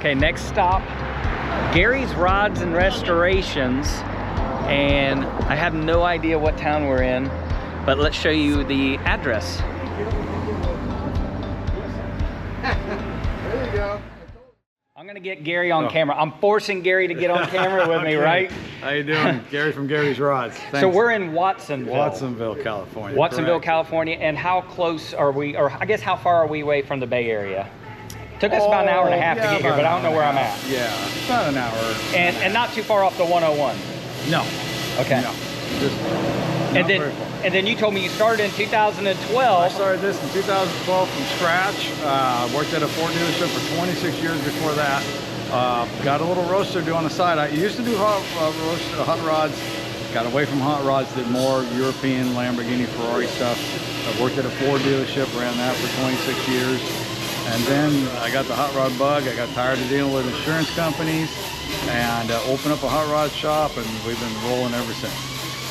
Okay, next stop, Gary's Rods and Restorations. And I have no idea what town we're in, but let's show you the address. There you go. I'm gonna get Gary on camera. I'm forcing Gary to get on camera with me, right? How you doing? Gary from Gary's Rods. Thanks. So we're in Watsonville. Watsonville, California. Watsonville, correct. California. And how close are we, or I guess how far are we away from the Bay Area? Took us about an hour and a half to get here, but I don't know where I'm at. Yeah, about an hour. And not too far off the 101. No. Okay. No. Just And then you told me you started in 2012. I started this in 2012 from scratch. Worked at a Ford dealership for 26 years before that. Got a little roaster to do on the side. I used to do hot rods. Got away from hot rods, did more European, Lamborghini, Ferrari stuff. I worked at a Ford dealership, ran that for 26 years. And then I got the hot rod bug. I got tired of dealing with insurance companies and opened up a hot rod shop, and we've been rolling ever since.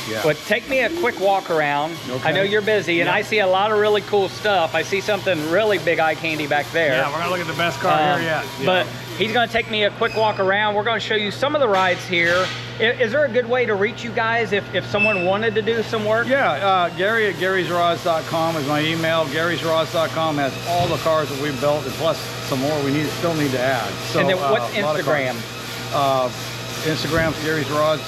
Yeah. But take me a quick walk around. Okay. I know you're busy, and I see a lot of really cool stuff. I see something really big eye candy back there. Yeah, we're gonna look at the best car here yet. But he's gonna take me a quick walk around. We're gonna show you some of the rides here. Is there a good way to reach you guys if someone wanted to do some work? Yeah, Gary at garysrods.com is my email. garysrods.com has all the cars that we've built, and plus some more we still need to add. So, and then what's Instagram? Instagram's Gary's Rods.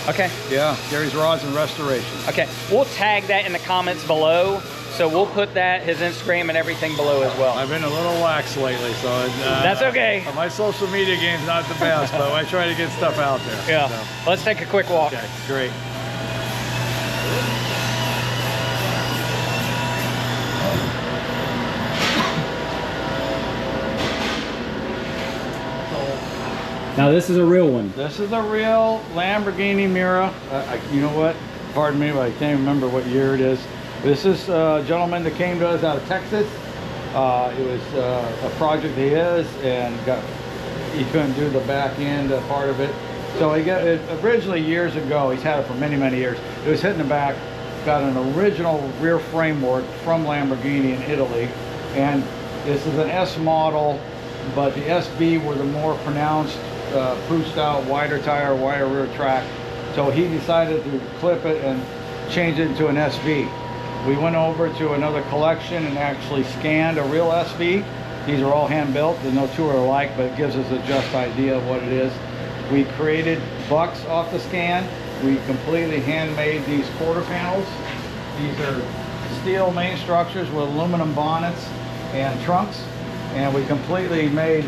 Okay. Yeah, Gary's Rods and Restoration. Okay, we'll tag that in the comments below. So we'll put that, his Instagram and everything below as well. I've been a little lax lately, so that's okay. My social media game's not the best, but I try to get stuff out there. Yeah. So. Let's take a quick walk. Okay, great. Now this is a real one. This is a real Lamborghini Miura. You know what? Pardon me, but I can't remember what year it is. This is a gentleman that came to us out of Texas. It was a project of his, and he couldn't do the back end part of it. So he got it originally years ago. He's had it for many, many years. It was hitting the back. Got an original rear framework from Lamborghini in Italy, and this is an S model, but the SV were the more pronounced, pushed out, wider tire, wider rear track. So he decided to clip it and change it into an SV. We went over to another collection and actually scanned a real SV. These are all hand built. There's no two are alike, but it gives us a just idea of what it is. We created bucks off the scan. We completely handmade these quarter panels. These are steel main structures with aluminum bonnets and trunks. And we completely made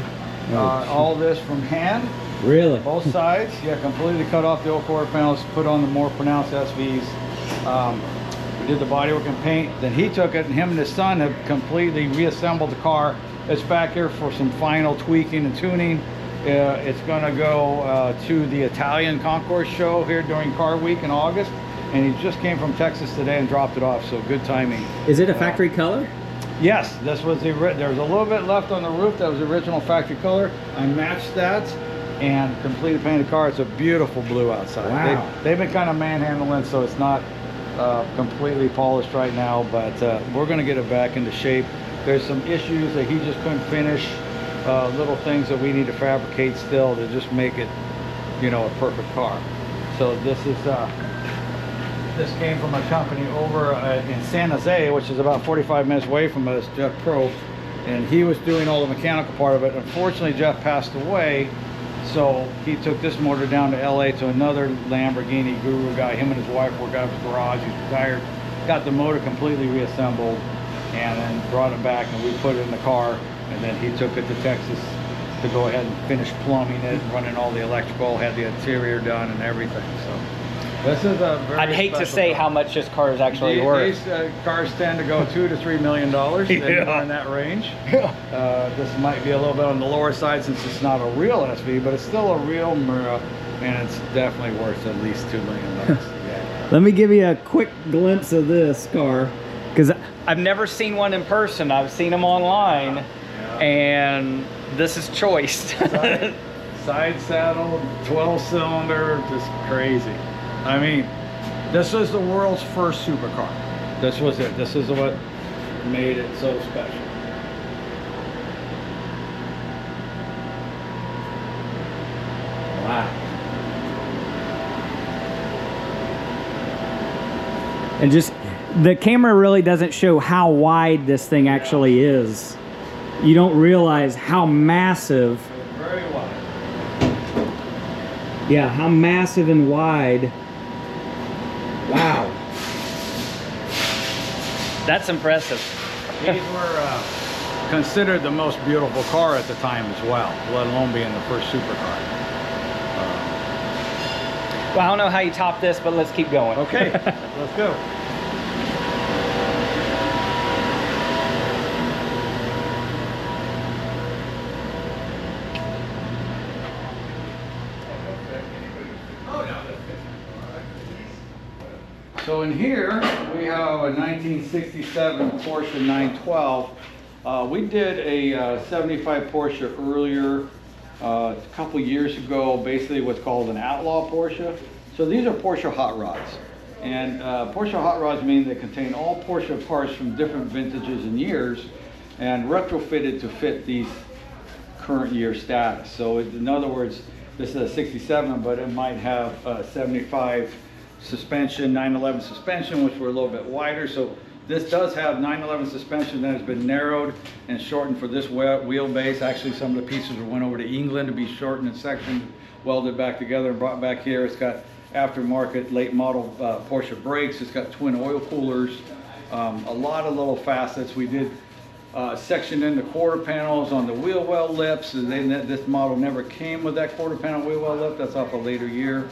all this from hand. Really? Both sides. Yeah, completely cut off the old quarter panels, put on the more pronounced SVs. We did the bodywork and paint. Then he took it, and him and his son have completely reassembled the car. It's back here for some final tweaking and tuning. It's going to go to the Italian Concourse show here during Car Week in August. And he just came from Texas today and dropped it off, so good timing. Is it a factory color? Yes, this was there was a little bit left on the roof. That was the original factory color. I matched that and completely painted the car. It's a beautiful blue outside. Wow. They've been kind of manhandling, so it's not completely polished right now, but we're going to get it back into shape. There's some issues that he just couldn't finish, little things that we need to fabricate still to just make it, you know, a perfect car. So this is this came from a company over in San Jose, which is about 45 minutes away from us, Jeff Pro, and he was doing all the mechanical part of it. Unfortunately, Jeff passed away, so he took this motor down to LA to another Lamborghini guru guy. Him and his wife work out of his garage. He's retired, got the motor completely reassembled, and then brought it back, and we put it in the car, and then he took it to Texas to go ahead and finish plumbing it, running all the electrical, had the interior done and everything. So this is a very I'd hate to say car. how much this car is actually worth. These cars tend to go $2 to $3 million. They're in that range. This might be a little bit on the lower side since it's not a real SV, but it's still a real Miura, and it's definitely worth at least $2 million. Yeah. Let me give you a quick glimpse of this car, because I've never seen one in person. I've seen them online, and this is choice. Side saddle, 12-cylinder, just crazy. I mean, this was the world's first supercar. This was it. This is what made it so special. And just, the camera really doesn't show how wide this thing actually is. You don't realize how massive. Very wide. Yeah, how massive and wide. Wow. That's impressive. These were considered the most beautiful car at the time as well, let alone being the first supercar. Well, I don't know how you top this, but let's keep going. Okay, let's go. So in here, we have a 1967 Porsche 912. We did a 75 Porsche earlier, a couple years ago, basically what's called an outlaw Porsche. So these are Porsche hot rods. And Porsche hot rods mean they contain all Porsche parts from different vintages and years and retrofitted to fit these current year status. So in other words, this is a 67, but it might have a 75 suspension, 911 suspension, which were a little bit wider. So this does have 911 suspension that has been narrowed and shortened for this wheelbase. Actually, some of the pieces went over to England to be shortened and sectioned, welded back together and brought back here. It's got aftermarket late model Porsche brakes. It's got twin oil coolers, a lot of little facets. We did section in the quarter panels on the wheel well lips, and then this model never came with that quarter panel wheel well lip. That's off a later year.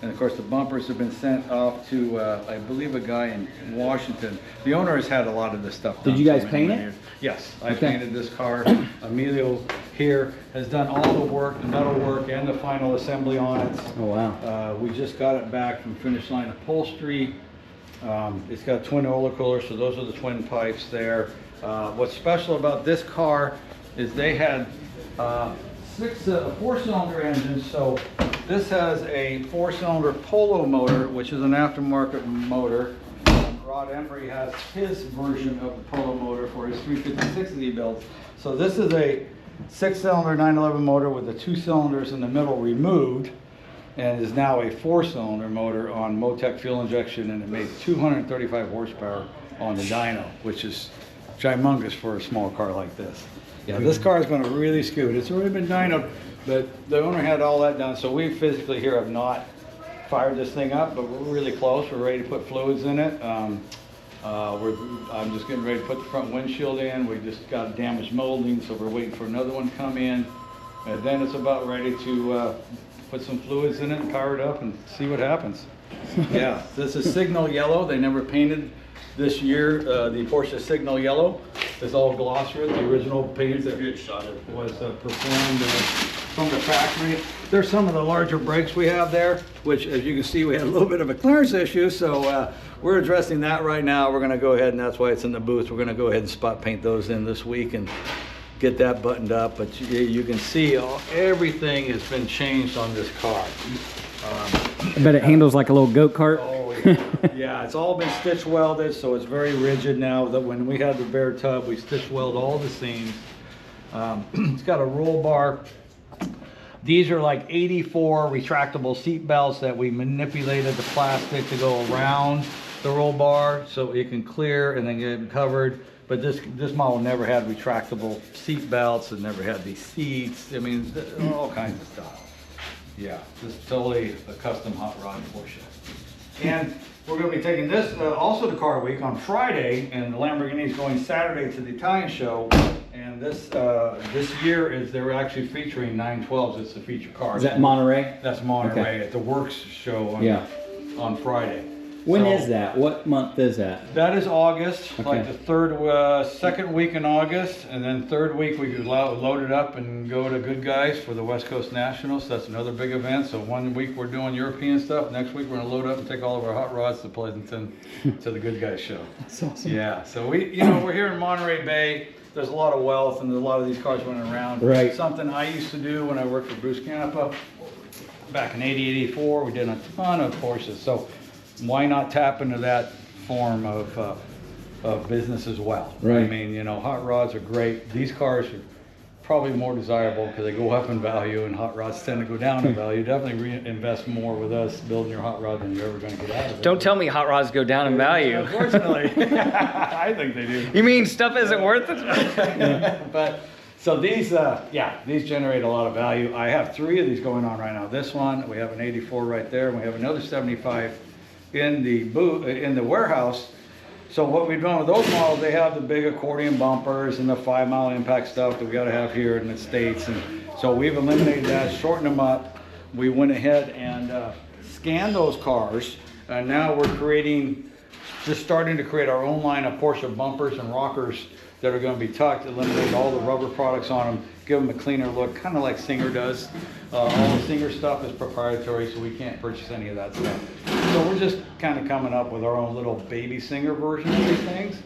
And of course the bumpers have been sent off to, I believe, a guy in Washington. The owner has had a lot of this stuff done. Did you guys for paint many it? years. Yes, I painted this car. Emilio here has done all the work, the metal work, and the final assembly on it. Oh, wow. We just got it back from Finish Line Upholstery. It's got twin oil coolers, so those are the twin pipes there. What's special about this car is they had four-cylinder engines. So this has a four-cylinder Polo motor, which is an aftermarket motor. Rod Embry has his version of the Polo motor for his 350 that he built. So this is a six-cylinder 911 motor with the two cylinders in the middle removed, and is now a four-cylinder motor on Motec fuel injection, and it made 235 horsepower on the dyno, which is humongous for a small car like this. Yeah, this car is going to really scoot. It's already been dynoed, but the owner had all that done. So we physically here have not fired this thing up, but we're really close. We're ready to put fluids in it. I'm just getting ready to put the front windshield in. We just got damaged molding, so we're waiting for another one to come in. And then it's about ready to put some fluids in it and power it up and see what happens. Yeah, this is signal yellow. They never painted this year the Porsche Signal Yellow. It's all gloss red. The original paint that was performed from the factory. There's some of the larger brakes we have there, which, as you can see, we had a little bit of a clearance issue, so we're addressing that right now. We're going to go ahead, and that's why it's in the booth. We're going to go ahead and spot paint those in this week and get that buttoned up. But you can see everything has been changed on this car. I bet it handles like a little go-kart. Oh, yeah. Yeah, it's all been stitch welded, so it's very rigid now. That when we had the bare tub, we stitch weld all the seams. It's got a roll bar. These are like 84 retractable seat belts that we manipulated the plastic to go around the roll bar so it can clear and then get covered. But this model never had retractable seat belts. It never had these seats. I mean, all kinds of stuff. Yeah, this is totally a custom hot rod Porsche. And we're going to be taking this also to Car Week on Friday, and the Lamborghini is going Saturday to the Italian show. And this year is they're actually featuring 912s. It's the feature car. Is that Monterey? That's Monterey Okay. at the Works show on Friday. When is that? What month is that? That is August, Okay. like the second week in August, and then third week we could load it up and go to Good Guys for the West Coast Nationals. That's another big event. So one week we're doing European stuff. Next week we're gonna load up and take all of our hot rods to Pleasanton to the Good Guys show. That's awesome. Yeah. So we're here in Monterey Bay. There's a lot of wealth and there's a lot of these cars running around. Right. Something I used to do when I worked for Bruce Canepa back in '80, '84. We did a ton of Porsches. So why not tap into that form of business as well? Right. I mean, hot rods are great. These cars are probably more desirable because they go up in value, and hot rods tend to go down in value. Definitely reinvest more with us building your hot rod than you're ever going to get out of it. Don't tell me hot rods go down in value. Unfortunately, I think they do. You mean stuff isn't worth it? But so these, these generate a lot of value. I have 3 of these going on right now. This one, we have an 84 right there, and we have another 75 in the warehouse. So what we've done with those models, they have the big accordion bumpers and the 5-mile impact stuff that we got to have here in the States. And so we've eliminated that, shortened them up. We went ahead and scanned those cars. And now we're just starting to create our own line of Porsche bumpers and rockers that are going to be tucked, eliminate all the rubber products on them, give them a cleaner look, kind of like Singer does. All the Singer stuff is proprietary, so we can't purchase any of that stuff. So we're just kind of coming up with our own little baby Singer version of these things,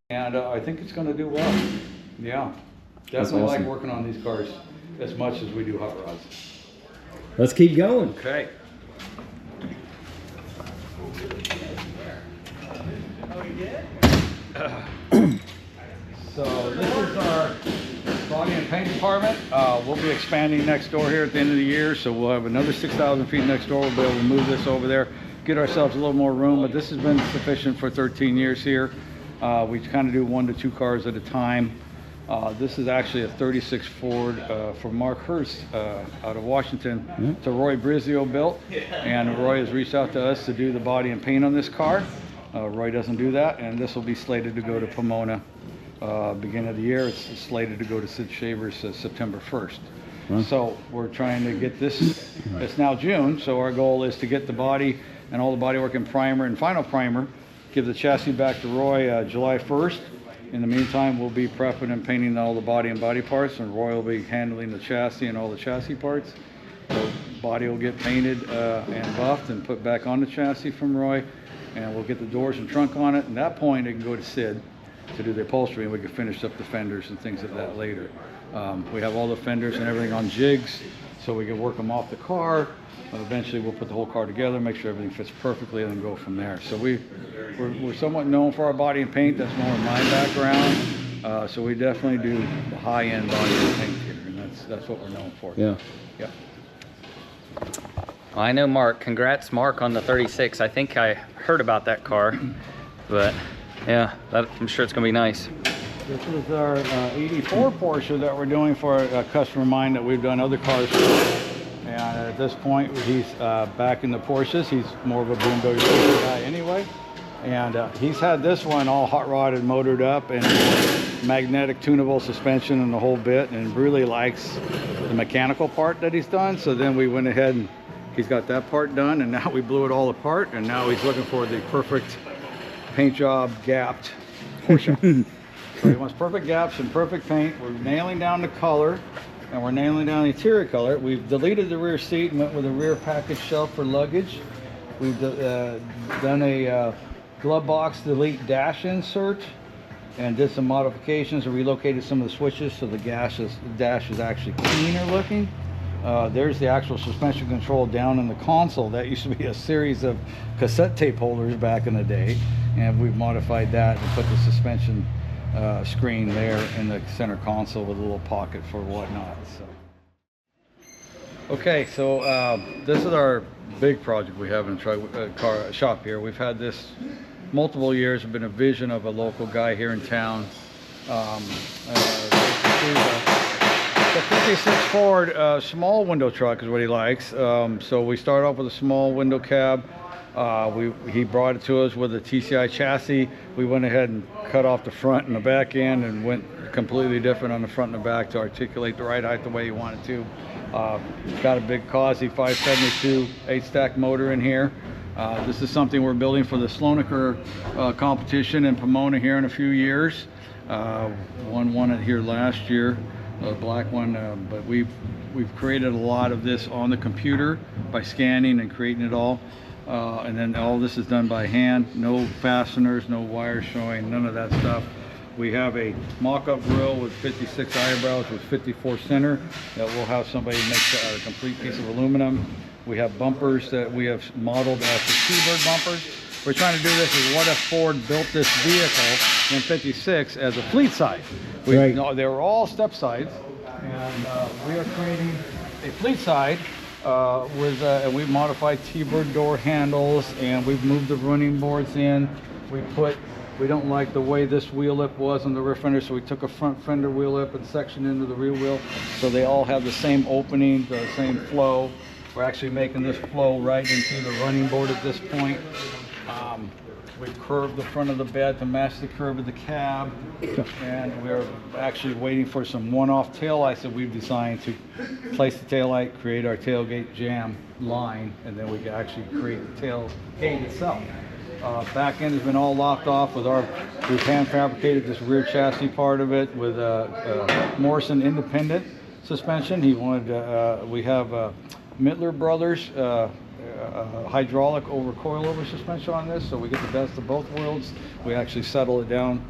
and I think it's going to do well. Yeah, definitely awesome. Like working on these cars as much as we do hot rods. Let's keep going. Okay. So this is our body and paint department. We'll be expanding next door here at the end of the year, so we'll have another 6,000 feet next door. We'll be able to move this over there, get ourselves a little more room, but this has been sufficient for 13 years here. We kind of do 1 to 2 cars at a time. This is actually a 36 Ford for Mark Hurst out of Washington. It's a Roy Brizio built, and Roy has reached out to us to do the body and paint on this car. Roy doesn't do that, and this will be slated to go to Pomona beginning of the year. It's slated to go to Sid Shaver's September 1st. So we're trying to get this, it's now June, so our goal is to get the body and all the bodywork and primer and final primer, give the chassis back to Roy July 1st. In the meantime, we'll be prepping and painting all the body and body parts, and Roy will be handling the chassis and all the chassis parts. The body will get painted and buffed and put back on the chassis from Roy, and we'll get the doors and trunk on it. At that point, it can go to Sid to do the upholstery, and we can finish up the fenders and things of that later. We have all the fenders and everything on jigs, so we can work them off the car. Eventually we'll put the whole car together, make sure everything fits perfectly, and then go from there. So we're somewhat known for our body and paint. That's more of my background. So we definitely do the high-end body and paint here, and that's what we're known for. Yeah. Yep. Well, I know Mark. Congrats, Mark, on the 36. I think I heard about that car, but yeah, I'm sure it's gonna be nice. This is our 84 Porsche that we're doing for a customer of mine that we've done other cars for. And at this point, he's back in the Porsches. He's more of a boondoggle guy anyway. And he's had this one all hot rodded, motored up, and magnetic tunable suspension and the whole bit, and really likes the mechanical part that he's done. So then we went ahead and he's got that part done, and now we blew it all apart, and now he's looking for the perfect paint job gapped Porsche. So he wants perfect gaps and perfect paint. We're nailing down the color, and we're nailing down the interior color. We've deleted the rear seat and went with a rear package shelf for luggage. We've done a glove box delete dash insert and did some modifications and relocated some of the switches so the dash is actually cleaner looking. There's the actual suspension control down in the console. That used to be a series of cassette tape holders back in the day, and we've modified that and put the suspension screen there in the center console with a little pocket for whatnot. So. Okay, so this is our big project we have in the car shop here. We've had this multiple years. It's been a vision of a local guy here in town. The 56 Ford small window truck is what he likes. So we started off with a small window cab. He brought it to us with a TCI chassis. We went ahead and cut off the front and the back end and went completely different on the front and the back to articulate the ride height the way you wanted to. Got a big Causey 572 8-stack motor in here. This is something we're building for the Slonaker competition in Pomona here in a few years. Won it here last year, a black one, but we've created a lot of this on the computer by scanning and creating it all. And then all this is done by hand, no fasteners, no wires showing, none of that stuff. We have a mock-up grill with 56 eyebrows with 54 center that we'll have somebody make a complete piece of aluminum. We have bumpers that we have modeled after T-Bird bumpers. we're trying to do this is what if Ford built this vehicle in 56 as a fleet side. Right. No, they were all step sides, and we are creating a fleet side and we've modified T-bird door handles, and we've moved the running boards in. We don't like the way this wheel lip was on the rear fender, so we took a front fender wheel lip and sectioned into the rear wheel, so they all have the same opening, the same flow. We're actually making this flow right into the running board at this point. We've curved the front of the bed to match the curve of the cab, and we're actually waiting for some one-off taillights that we've designed to place the taillight, create our tailgate jam line, and then we can actually create the tailgate itself. Back end has been all locked off with we've hand fabricated this rear chassis part of it with Morrison independent suspension. We have Mittler Brothers hydraulic over coilover suspension on this, so we get the best of both worlds. We actually settle it down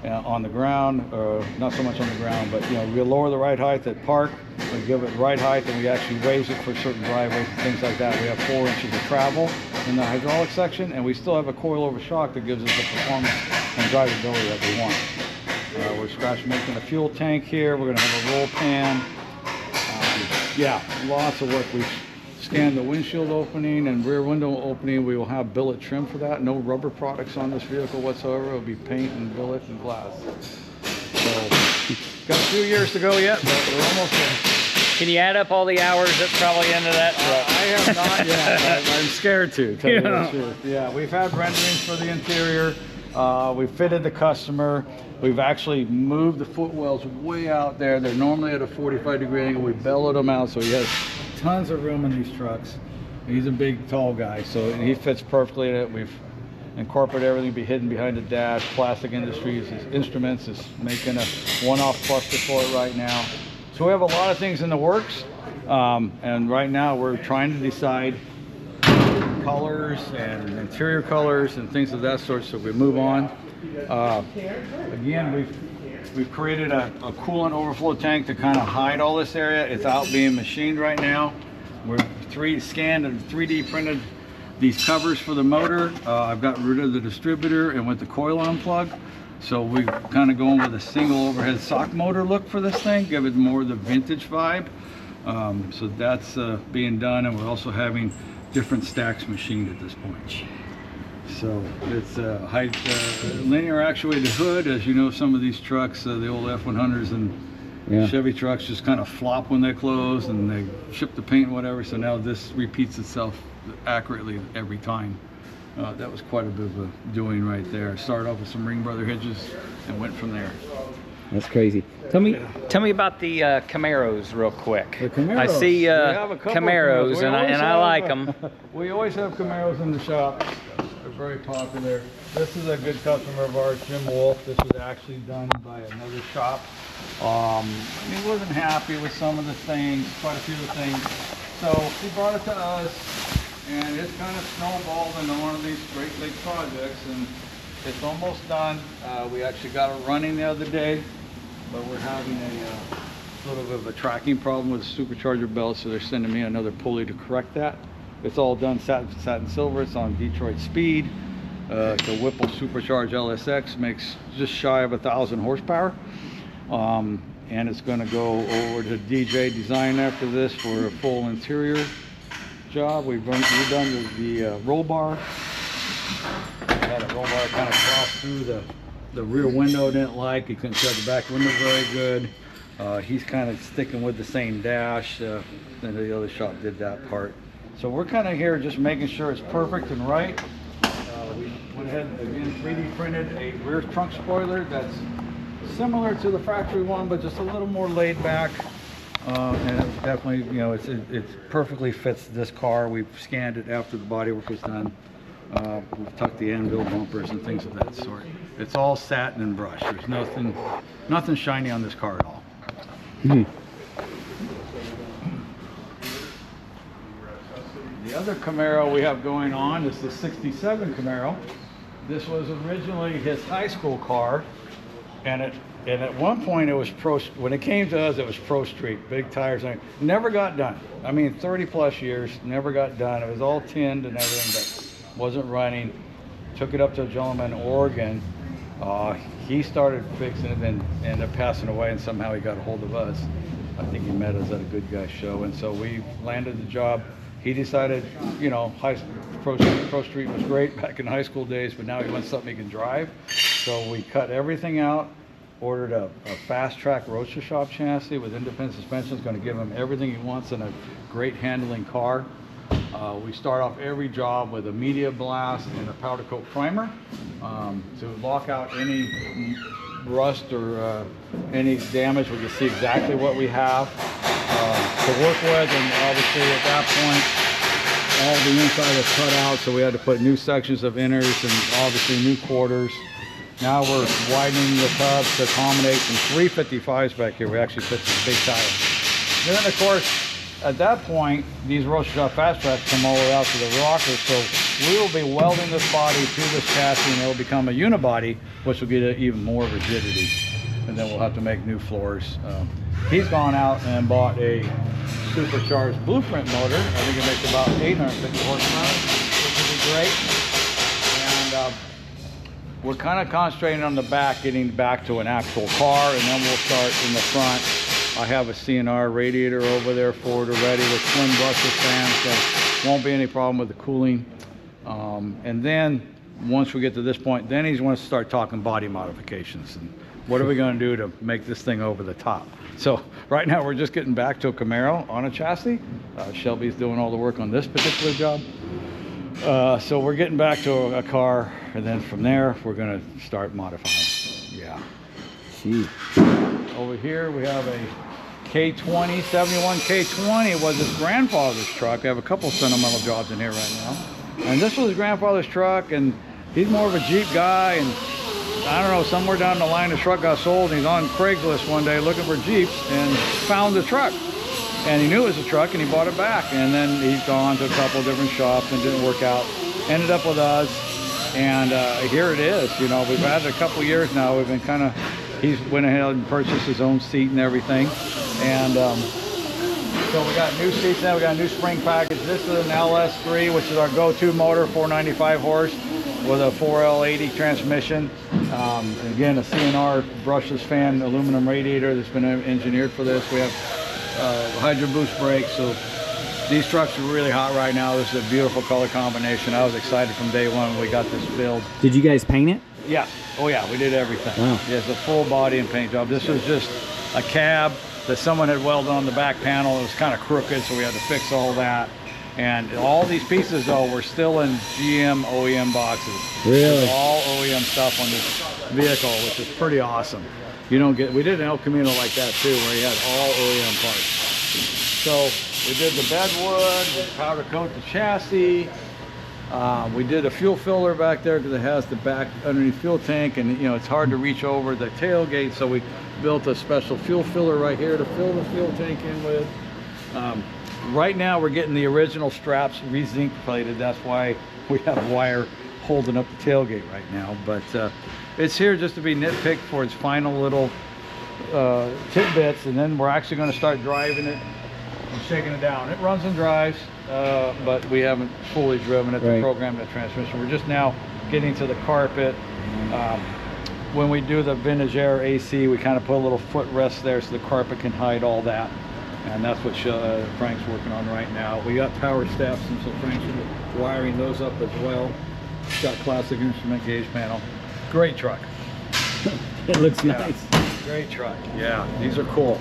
on the ground, not so much on the ground, but we lower the ride height at park, we give it ride height, and we actually raise it for certain driveways and things like that. We have 4 inches of travel in the hydraulic section, and we still have a coilover shock that gives us the performance and drivability that we want. We're scratch making a fuel tank here. We're going to have a roll pan. Yeah, lots of work. We've scanned the windshield opening and rear window opening. We will have billet trim for that. No rubber products on this vehicle whatsoever. It'll be paint and billet and glass. So, got a few years to go yet, but we're almost there. Can you add up all the hours that's probably into that truck? I have not yet. I'm scared to tell you the truth. Yeah, we've had renderings for the interior. We fitted the customer. We've actually moved the footwells way out there. They're normally at a 45-degree angle. We bellowed them out, so he has tons of room in these trucks. He's a big, tall guy, so he fits perfectly in it. We've incorporated everything to be hidden behind the dash. Plastic Industries Instruments is making a one-off cluster for it right now. So we have a lot of things in the works, and right now we're trying to decide colors and interior colors and things of that sort, so we move on. Again, we've created a coolant overflow tank to kind of hide all this area. It's out being machined right now. We're scanned and 3D printed these covers for the motor. I've got rid of the distributor and with the coil on plug. So we're kind of going with a single overhead sock motor look for this thing, give it more of the vintage vibe. So that's being done, and we're also having different stacks machined at this point. So it's linear actuated hood. As you know, some of these trucks, the old F-100s and Chevy trucks just kind of flop when they close and they ship the paint and whatever. So now this repeats itself accurately every time. That was quite a bit of a doing right there. Started off with some Ring Brother hitches and went from there. That's crazy. Tell me about the Camaros real quick. The Camaros. I see We have a couple Camaros, and I like them. We always have Camaros in the shop. They're very popular. This is a good customer of ours, Jim Wolf. This was actually done by another shop. He wasn't happy with some of the things, quite a few of the things. So he brought it to us, and it's kind of snowballed into one of these Great Lake projects, and it's almost done. We actually got it running the other day, but we're having a little bit of a tracking problem with the supercharger belt, so they're sending me another pulley to correct that. It's all done satin silver. It's on Detroit speed. The Whipple Supercharged LSX makes just shy of 1,000 horsepower. And it's going to go over to DJ Design after this for a full interior job. We've done the roll bar. Had a roll bar kind of cross through the rear window. Didn't like. He couldn't shut the back window very good. He's kind of sticking with the same dash. Then the other shop did that part. So we're kind of here just making sure it's perfect and right. We went ahead and again 3D printed a rear trunk spoiler that's similar to the factory one, but just a little more laid back. And it's definitely, it perfectly fits this car. We've scanned it after the bodywork was done. We've tucked the anvil bumpers and things of that sort. It's all satin and brush. There's nothing shiny on this car at all. The other Camaro we have going on is the 67 Camaro. This was originally his high school car, and at one point it was when it came to us, it was Pro Street, big tires. Never got done. I mean, 30 plus years, never got done. It was all tinned and everything, but wasn't running. Took it up to a gentleman in Oregon. He started fixing it and ended up passing away, and somehow he got a hold of us. I think he met us at a Good Guy show, and so we landed the job. He decided, you know, Pro Street was great back in high school days, but now he wants something he can drive. So we cut everything out, ordered a fast track roadster shop chassis with independent suspension. It's going to give him everything he wants in a great handling car. We start off every job with a media blast and a powder coat primer to lock out any rust or any damage. We can see exactly what we have to work with, and obviously at that point all the inside is cut out, so we had to put new sections of inners and obviously new quarters. Now we're widening the tubs to accommodate some 355s back here. We actually put some big tires. And then of course, at that point, these roadster shop fast tracks come all the way out to the rocker, so we will be welding this body to this chassis, and it will become a unibody, which will get even more rigidity. And then we'll have to make new floors. He's gone out and bought a supercharged blueprint motor. I think it makes about 850 horsepower, which would be great. And we're kind of concentrating on the back, getting back to an actual car, and then we'll start in the front. I have a CNR radiator over there for it already with twin brushless fans, so won't be any problem with the cooling. And then once we get to this point, then he wants to start talking body modifications and what are we going to do to make this thing over the top. So right now we're just getting back to a Camaro on a chassis. Shelby's doing all the work on this particular job. So we're getting back to a car, and then from there we're going to start modifying. Yeah. Gee. Over here we have a K20, 71 K20 was his grandfather's truck. I have a couple sentimental jobs in here right now. And this was his grandfather's truck, and he's more of a Jeep guy, and I don't know, somewhere down the line the truck got sold, and he's on Craigslist one day looking for Jeeps and found the truck. And he knew it was a truck, and he bought it back. And then he's gone to a couple of different shops and didn't work out. Ended up with us, and here it is. You know, we've had it a couple years now. We've been kind of, he's went ahead and purchased his own seat and everything. And so we got new seats now, we got a new spring package. This is an LS3, which is our go-to motor, 495 horse with a 4L80 transmission. Again, a CNR brushless fan, aluminum radiator that's been engineered for this. We have Hydro Boost brakes, so these trucks are really hot right now. This is a beautiful color combination. I was excited from day one when we got this build. Did you guys paint it? Yeah. Oh yeah, we did everything. Wow. Yeah, it's a full body and paint job. This was just a cab that someone had welded on the back panel. It was kind of crooked, so we had to fix all that. And all these pieces though were still in GM OEM boxes. Really? All OEM stuff on this vehicle, which is pretty awesome. You don't get, we did an El Camino like that too, where you had all OEM parts. So we did the bedwood, we powder coat the chassis. We did a fuel filler back there because it has the back underneath fuel tank, and you know it's hard to reach over the tailgate, so we built a special fuel filler right here to fill the fuel tank in with. Right now we're getting the original straps re-zinc plated. That's why we have wire holding up the tailgate right now, but it's here just to be nitpicked for its final little tidbits, and then we're actually going to start driving it and shaking it down. It runs and drives, but we haven't fully driven it to program the transmission. We're just now getting to the carpet. When we do the vintage air AC, we kind of put a little footrest there so the carpet can hide all that. And that's what Frank's working on right now. We got power steps, and so Frank's wiring those up as well. Got classic instrument gauge panel. Great truck. It looks nice. Great truck. Yeah, these are cool.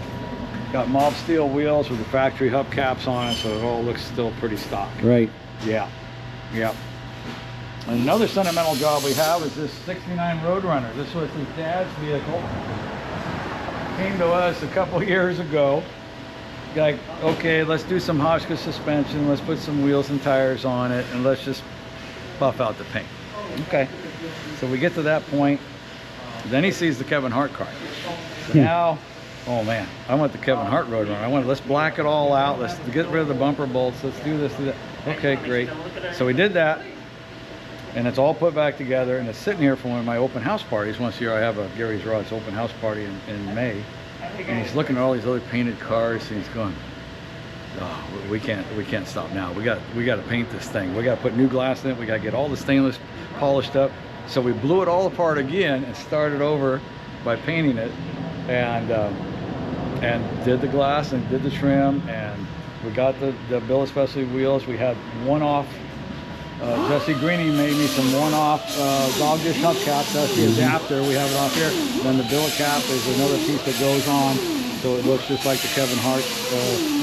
Got mob steel wheels with the factory hubcaps on it, so it all looks still pretty stock. Right. Yeah. Yep. And another sentimental job we have is this 69 Roadrunner. This was his dad's vehicle. Came to us a couple years ago. Like, okay, let's do some Hotchkiss suspension, let's put some wheels and tires on it, and let's just buff out the paint. Okay. So we get to that point, then he sees the Kevin Hart car. So now, oh man, I want the Kevin Hart Roadrunner. Let's black it all out, let's get rid of the bumper bolts, let's do this, do that. Okay, great. So we did that, and it's all put back together, and it's sitting here for one of my open house parties. Once a year I have a Gary's Rods open house party in May. And he's looking at all these other painted cars, and he's going, oh, we can't stop now. We got to paint this thing. We got to put new glass in it. We got to get all the stainless polished up. So we blew it all apart again and started over by painting it, and did the glass and did the trim, and we got the billet specialty wheels. We had one-off. Jesse Greeny made me some one-off dog dish hubcaps. That's the adapter. We have it off here. Then the billet cap is another piece that goes on, so it looks just like the Kevin Hart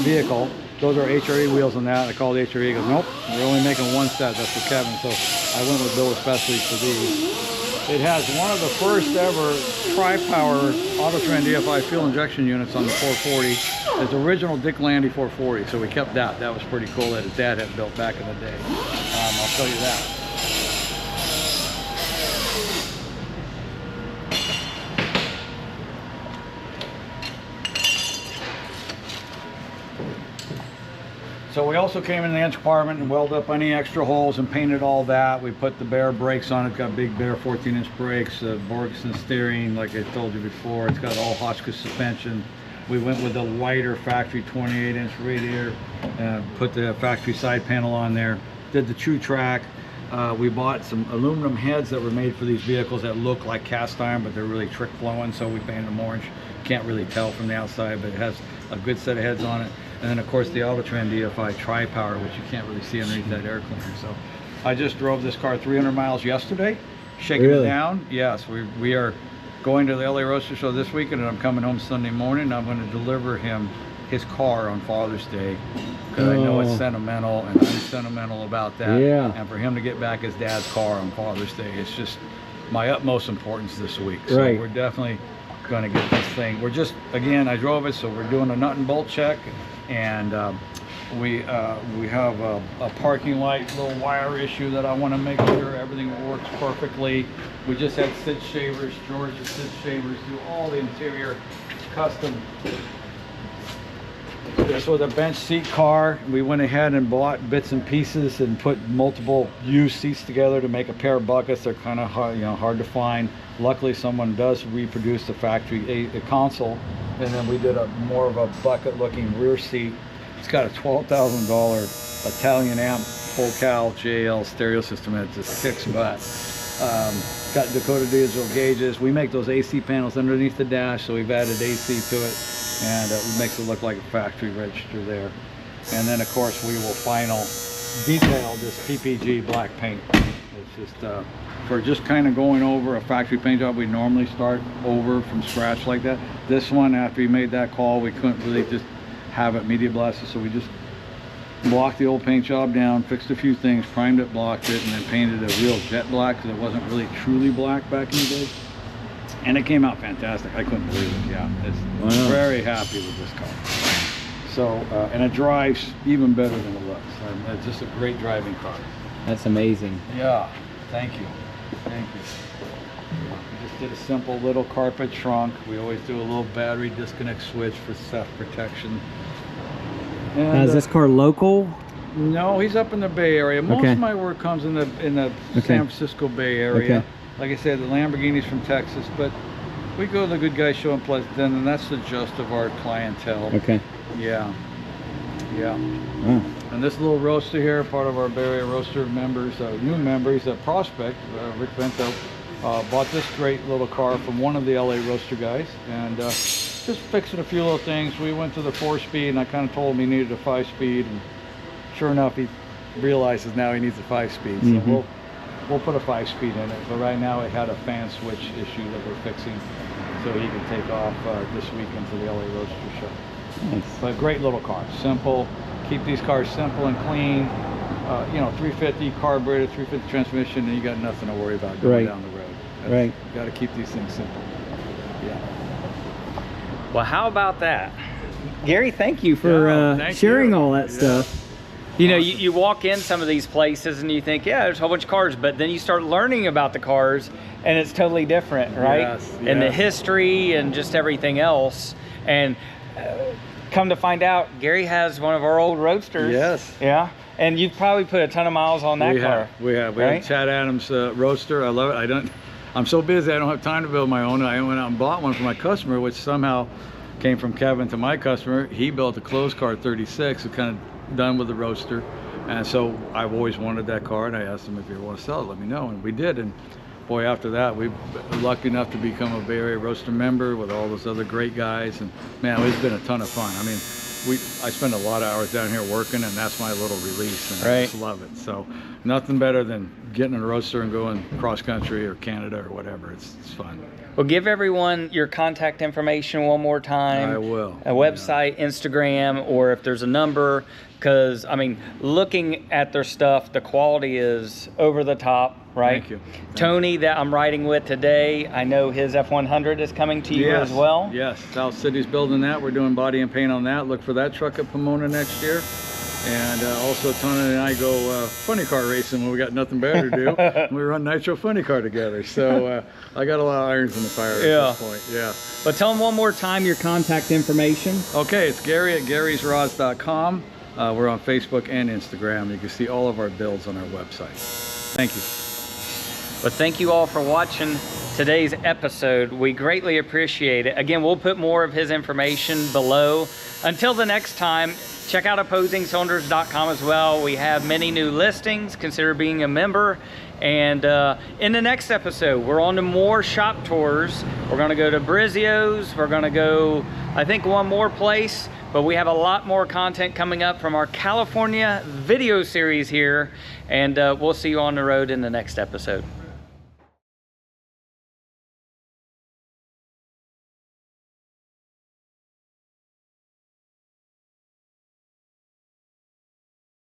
vehicle. Those are HRE wheels on that. I called HRE. He goes, nope, we're only making one set. That's for Kevin. So I went with billet specialties for these. It has one of the first ever tri-power Autotran DFI fuel injection units on the 440. It's original Dick Landy 440, so we kept that. That was pretty cool that his dad had built back in the day. I'll show you that. So we also came in the engine compartment and welded up any extra holes and painted all that. We put the Bear brakes on it. It's got big Bear 14-inch brakes, Borgeson steering, like I told you before. It's got all Hotchkiss suspension. We went with a wider factory 28-inch radiator, put the factory side panel on there. Did the True Track. We bought some aluminum heads that were made for these vehicles that look like cast iron, but they're really trick flowing, so we painted them orange. Can't really tell from the outside, but it has a good set of heads on it. And then of course the Autotran DFI Tri-Power, which you can't really see underneath that air cleaner. So I just drove this car 300 miles yesterday, shaking it down. Yes, we are going to the LA Roadster Show this weekend, and I'm coming home Sunday morning, and I'm going to deliver him his car on Father's Day, because I know it's sentimental, and I'm sentimental about that. Yeah. And for him to get back his dad's car on Father's Day, it's just my utmost importance this week. So right. We're definitely going to get this thing. We're just, again, I drove it, so we're doing a nut and bolt check, and we have a parking light little wire issue that I want to make sure everything works perfectly. We just had sit shavers, Georgia sit shavers, do all the interior custom. This was a bench seat car. We went ahead and bought bits and pieces and put multiple used seats together to make a pair of buckets. They're kind of hard, hard to find. Luckily, someone does reproduce the factory a console, and then we did a more of a bucket-looking rear seat. It's got a $12,000 Italian amp, full cal JL stereo system. It just kicks butt. Got Dakota digital gauges. We make those AC panels underneath the dash, so we've added AC to it, and it makes it look like a factory register there. And then of course we will final detail this PPG black paint. It's just for just kind of going over a factory paint job. We normally start over from scratch like that. This one, after we made that call, we couldn't really just have it media blasted, so we just blocked the old paint job down, fixed a few things, primed it, blocked it, and then painted a real jet black, because it wasn't really truly black back in the day. And it came out fantastic. I couldn't believe it. Yeah, it's very happy with this car. So, and it drives even better than it looks. It's just a great driving car. That's amazing. Yeah, thank you. Thank you. We just did a simple little carpet trunk. We always do a little battery disconnect switch for theft protection. And, Now, is this car local? No, he's up in the Bay Area. Most of my work comes in the San Francisco Bay Area. Like I said, the Lamborghini's from Texas, but we go to the Good Guys Show in Pleasant, and that's the gist of our clientele. Okay. Yeah. Yeah. Oh. And this little roaster here, part of our Bay Area Roaster members, new members at Prospect, Rick Bento, bought this great little car from one of the LA Roaster guys, and just fixing a few little things. We went to the 4-speed, and I kind of told him he needed a 5-speed, and sure enough, he realizes now he needs a 5-speed. So we'll put a 5-speed in it, but right now it had a fan switch issue that we're fixing, so he can take off this weekend to the LA Roadster Show. Nice. But great little car, simple. Keep these cars simple and clean. 350 carburetor, 350 transmission, and you got nothing to worry about going down the road. You got to keep these things simple. Yeah. Well, how about that? Gary, thank you for sharing all that stuff. You know, you walk in some of these places and you think, yeah, there's a whole bunch of cars, but then you start learning about the cars and it's totally different, right? Yes, and the history and just everything else. And come to find out, Gary has one of our old Roadsters. Yes. Yeah. And you've probably put a ton of miles on that car. We have Chad Adams Roadster. I love it. I'm so busy I don't have time to build my own. I went out and bought one for my customer, which somehow came from Kevin to my customer. He built a closed car 36, so kind of done with the roadster. And so I've always wanted that car, and I asked him, if you want to sell it, let me know, and we did. And boy, after that, we were lucky enough to become a Bay Area Roadster member with all those other great guys, and man, it's been a ton of fun. I mean, I spend a lot of hours down here working, and that's my little release, and I just love it. So nothing better than getting in a roadster and going cross country or Canada or whatever. It's fun. Well, give everyone your contact information one more time. I will. A website, Instagram, or if there's a number, because I mean, looking at their stuff, the quality is over the top, right? Thank you. Tony, that I'm riding with today, I know his F100 is coming to you as well. Yes, South City's building that. We're doing body and paint on that. Look for that truck at Pomona next year. And also Tony and I go funny car racing when we got nothing better to do. We run Nitro Funny Car together. So I got a lot of irons in the fire at this point. Yeah. But tell them one more time your contact information. Okay, it's Gary at garysrods.com. We're on Facebook and Instagram. You can see all of our builds on our website. Thank you. But thank you all for watching today's episode. We greatly appreciate it. Again, we'll put more of his information below. Until the next time, check out OpposingCylinders.com as well. We have many new listings. Consider being a member. And in the next episode, we're on to more shop tours. We're going to go to Brizzio's. We're going to go, I think, one more place. But we have a lot more content coming up from our California video series here. And we'll see you on the road in the next episode.